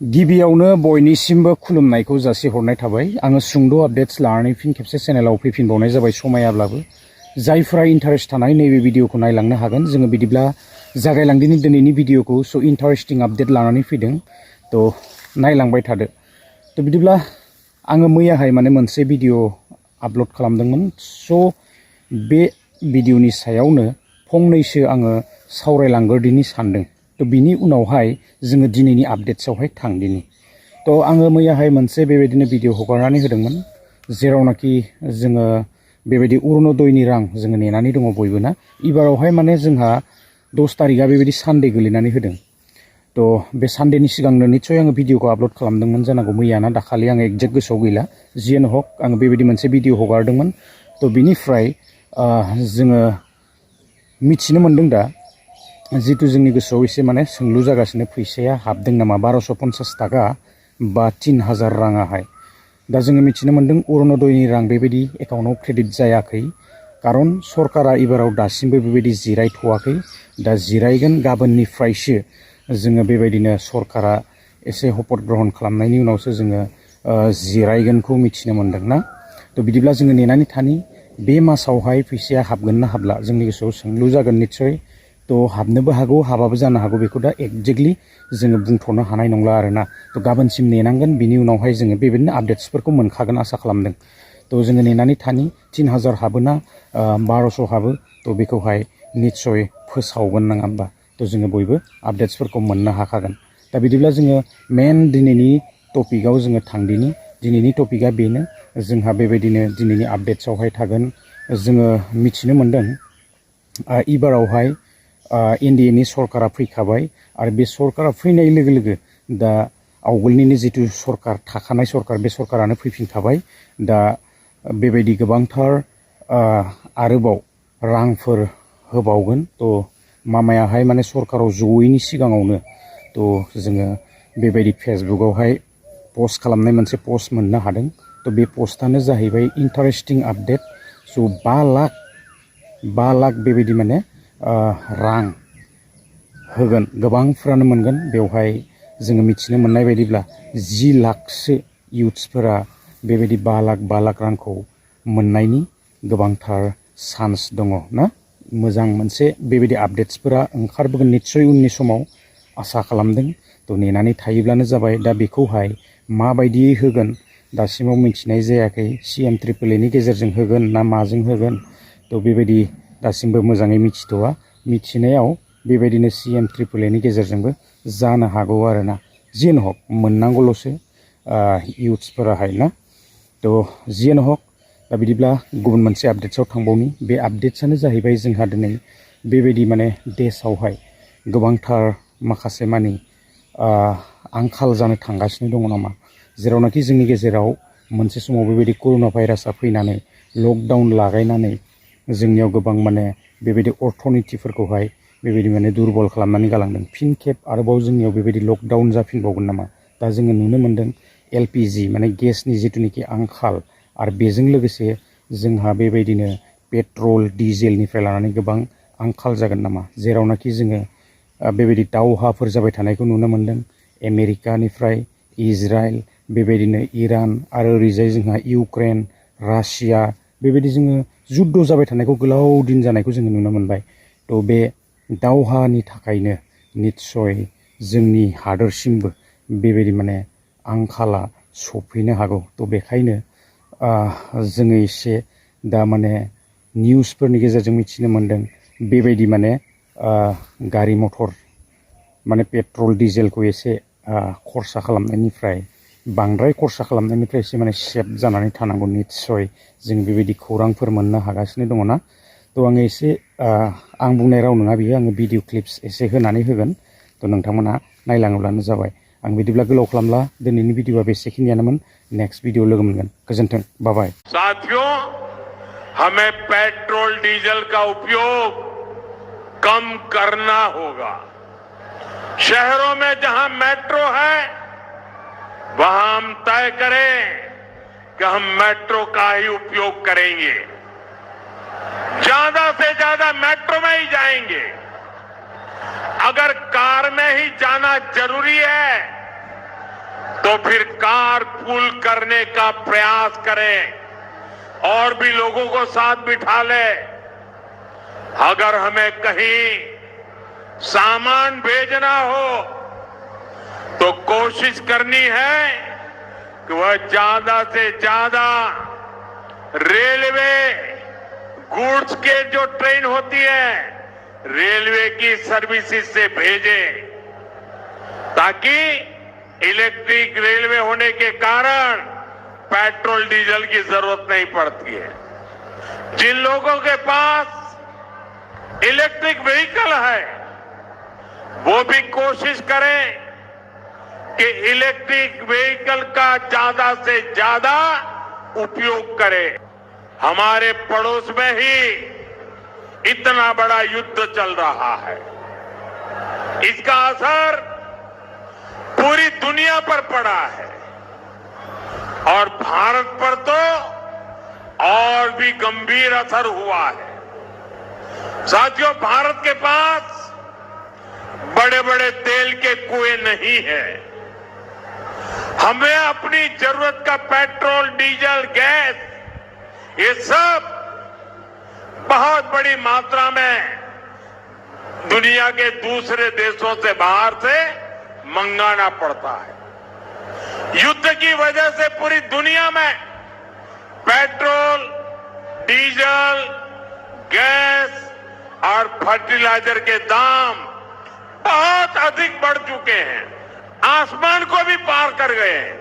गिबियावनो बयनिसिमबो खुलुमनायखौ जासिहरनाय थाबाय। आङो सुंद' आपडेट्स लानानै फिन खेबसे चेनेलाव फैफिनबावनाय जाबाय समायाब्लाबो। जायफोरा इन्टारेस्ट थानाय नैबे भिडिअखौ नायलांनो हागोन। जोङो बिदिब्ला जागायलांदिनि दिनैनि भिडिअखौ स' इन्टारेस्टिं आपडेट लानानै फैदों। थ' नायलांबाय थादो। थ' बिदिब्ला आङो मैयाहाय माने मोनसे भिडिअ आपल'ड खालामदोंमोन। स' बे भिडिअनि सायावनो फंनैसो आङो सावरायलांग्रोदिनि सानदों। थ' बिनि उनावहाय जोङो दिनैनि आपडेट्सआवहाय थांदिनि। थ' आङो मैयाहाय मोनसे बेबायदिनो भिडिअ हगारनानै होदोंमोन, जेरावनाखि जोङो बेबायदि अरुण'दयनि रां जोङो नेनानै दङ बयबो ना। इबारावहाय माने जोंहा 10 तारिखआ बेबायदि सानडे गोलैनानै होदों। थ' बे सानडेनि सिगांनो निस्सय आङो भिडिअखौ आपल'ड खालामदोंमोन जानांगौ, मैया ना दाखालि आङो एक्जेक्ट गोसोआव गैला। जियानो हक आङो बेबायदि मोनसे भिडिअ हगारदोंमोन। थ' बिनिफ्राय जोङो मिथिनो मोन्दों दा, जितु जोंनि गोसोआव एसे माने सोंलु जागासिनो, फैसाया हाबदों नामा 1250 ताका बा 3000 राङाहाय। दा जोङो मिथिनो मोन्दों अरुण'दयनि रां बेबायदि एकाउन्टआव क्रेडिट जायाखै, खारन सरकारा एबाराव दासिमबो बेबायदि जिरायथ'वाखै। दा जिरायगोन गाबोननिफ्रायसो जोङो बेबायदिनो सरकारा एसे हपत ग्रहन खालामनायनि उनावसो जोङो जिरायगोनखौ मिथिनो मोन्दों ना। थ' बिदिब्ला जोङो नेनानै थानि बे मासावहाय फैसाया हाबगोन ना हाबला, जोंनि गोसोआव सोंलु जागोन निस्सय। थ' हाबनोबो हागौ हाबाबो जानो हागौ, बेखौ दा एक्जेक्टलि जोङो बुंथ'नो हानाय नंला आरोना। थ' गाबोनसिम नेनांगोन, बिनि उनावहाय जोङो बेबायदिनो आपडेट्सफोरखौ मोनखागोन आसा खालामदों। थ' जोङो नेनानै थानि 3000 हाबो ना 1200 हाबो, थ' बेखौहाय निस्सय फोसावगोन नङा होमबा। थ' जोङो बयबो आपडेट्सफोरखौ मोननो हाखागोन। दा बिदिब्ला जोङो मेन दिनैनि टपिकआव जोङो थांदिनि। दिनैनि टपिकआ बेनो, जोंहा बेबायदिनो दिनैनि आपडेट्सआवहाय थागोन। जोङो मिथिनो मोन्दों इबारावहाय एनडिएनि सरकारा फैखाबाय, आरो बे सरकारा फैनाय लोगो लोगो दा आवगोलनिनो जितु सरकार, थाखानाय सरकार, बे सरकारानो फैफिनखाबाय। दा बेबायदि गोबांथार आरोबाव रांफोर होबावगोन। थ' मामायाहाय माने सरकाराव जयैनि सिगाङावनो थ' जोङो बेबायदि फेसबुकआवहाय पस्ट खालामनाय मोनसे पस्ट मोननो हादों। थ' बे पस्टआनो जाहैबाय इन्टारेस्टिं आपडेट। स' 5 लाख बेबायदि माने रां होगोन, गोबांफ्रानो मोनगोन। बेवहाय जोङो मिथिनो मोननाय बायदिब्ला 10 लाखसो इउथ्सफोरा बेबायदि 5 लाख रांखौ मोननायनि गोबांथार चान्स दङ ना। मोजां मोनसे बेबायदि आपडेट्सफोरा ओंखारबोगोन निस्सय उननि समाव आसा खालामदों। थ' नेनानै थायोब्लानो जाबाय। दा बेखौहाय माबायदियै होगोन दासिमाव मिथिनाय जायाखै। CM ट्रिपल-Aनि गेजेरजों होगोन ना माजों होगोन, थ' बेबायदि दासिमबो मोजाङै मिथिथ'वा। मिथिनायाव बेबायदिनो CM ट्रिपल-Aनि गेजेरजोंबो जानो हागौ आरोना। जियानो हक मोननांगौल'सो इउथ्सफोराहाय ना। थ' जियानो हक, दा बिदिब्ला गुबुन मोनसे आपडेट्सआव थांबावनि। बे आपडेट्सआनो जाहैबाय जोंहा दिनै बेबायदि माने देशआवहाय गोबांथार माखासे मानि आंखाल जानो थांगासिनो दङ नामा, जेरावनाखि जोंनि गेजेराव मोनसे समाव बेबायदि कर'ना भाइरासआ फैनानै लकडाउन लागायनानै जोंनियाव गोबां माने बेबायदि अर्थनितिफोरखौहाय बेबायदि माने दुरबल खालामनानै गालांदों। फिन खेब आरोबाव जोंनियाव बेबायदि लकडाउन जाफिनबावगोन नामा। दा जोङो नुनो मोन्दों LPG माने गेसनि जिथुनिखि आंखाल, आरो बेजों लोगोसे जोंहा बेबायदिनो पेट्रल डिजेलनिफ्राय लानानै गोबां आंखाल जागोन नामा, जेरावनाखि जोङो बेबायदि दावहाफोर जाबाय थानायखौ नुनो मोन्दों। आमेरिकानिफ्राय इजराइल, बेबायदिनो इरान, आरो ओरैजाय जोंहा इउक्रेन, रासिया, बेबायदि जोङो जुद्ध जाबाय थानायखौ गोलाव दिन जानायखौ जोङो नुनो मोनबाय। थ' बे दावहानि थाखायनो निस्सय जोंनि हादोरसिमबो बेबायदि माने आंखाला सफैनो हागौ। थ' बेखायनो जोङो एसे दा माने निउसफोरनि गेजेरजों मिथिनो मोन्दों बेबायदि माने गारि मथर माने पेट्रल डिजेलखौ एसे खरसा खालामनायनिफ्राय, बांद्राय खरसा खालामनायनिफ्राय एसे माने सेभ जानानै थानांगौ। निस्सय जों बेबायदि खौरांफोर मोननो हागासिनो दङ ना। थ' आङो एसे आं बुंनाय राव नङा बियो, आङो भिडिअ क्लिप्स एसे होनानै होगोन। थ' नोंथांमोनहा नायलाङोब्लानो जाबाय। आं बिदिब्ला गोलाव खालामला, दिनैनि भिडिअआ बेसेखिनियानोमोन। नेक्स्ट भिडिअ लोगो मोनगोन। गोजोन्थों, बाय। साथियों, हमें पेट्रोल डीजल का उपयोग कम करना होगा। शहरों में जहां मेट्रो है वहां हम तय करें कि हम मेट्रो का ही उपयोग करेंगे, ज्यादा से ज्यादा मेट्रो में ही जाएंगे। अगर कार में ही जाना जरूरी है तो फिर कार पूल करने का प्रयास करें और भी लोगों को साथ बिठा ले। अगर हमें कहीं सामान भेजना हो तो कोशिश करनी है कि वह ज्यादा से ज्यादा रेलवे गुड्स के जो ट्रेन होती है रेलवे की सर्विसेज से भेजे, ताकि इलेक्ट्रिक रेलवे होने के कारण पेट्रोल डीजल की जरूरत नहीं पड़ती है। जिन लोगों के पास इलेक्ट्रिक व्हीकल है वो भी कोशिश करें कि इलेक्ट्रिक व्हीकल का ज्यादा से ज्यादा उपयोग करें। हमारे पड़ोस में ही इतना बड़ा युद्ध चल रहा है, इसका असर पूरी दुनिया पर पड़ा है और भारत पर तो और भी गंभीर असर हुआ है। साथियों, भारत के पास बड़े बड़े तेल के कुएं नहीं है। हमें अपनी जरूरत का पेट्रोल, डीजल, गैस ये सब बहुत बड़ी मात्रा में दुनिया के दूसरे देशों से बाहर से मंगाना पड़ता है। युद्ध की वजह से पूरी दुनिया में पेट्रोल, डीजल, गैस और फर्टिलाइजर के दाम बहुत अधिक बढ़ चुके हैं, आसमान को भी पार कर गए हैं।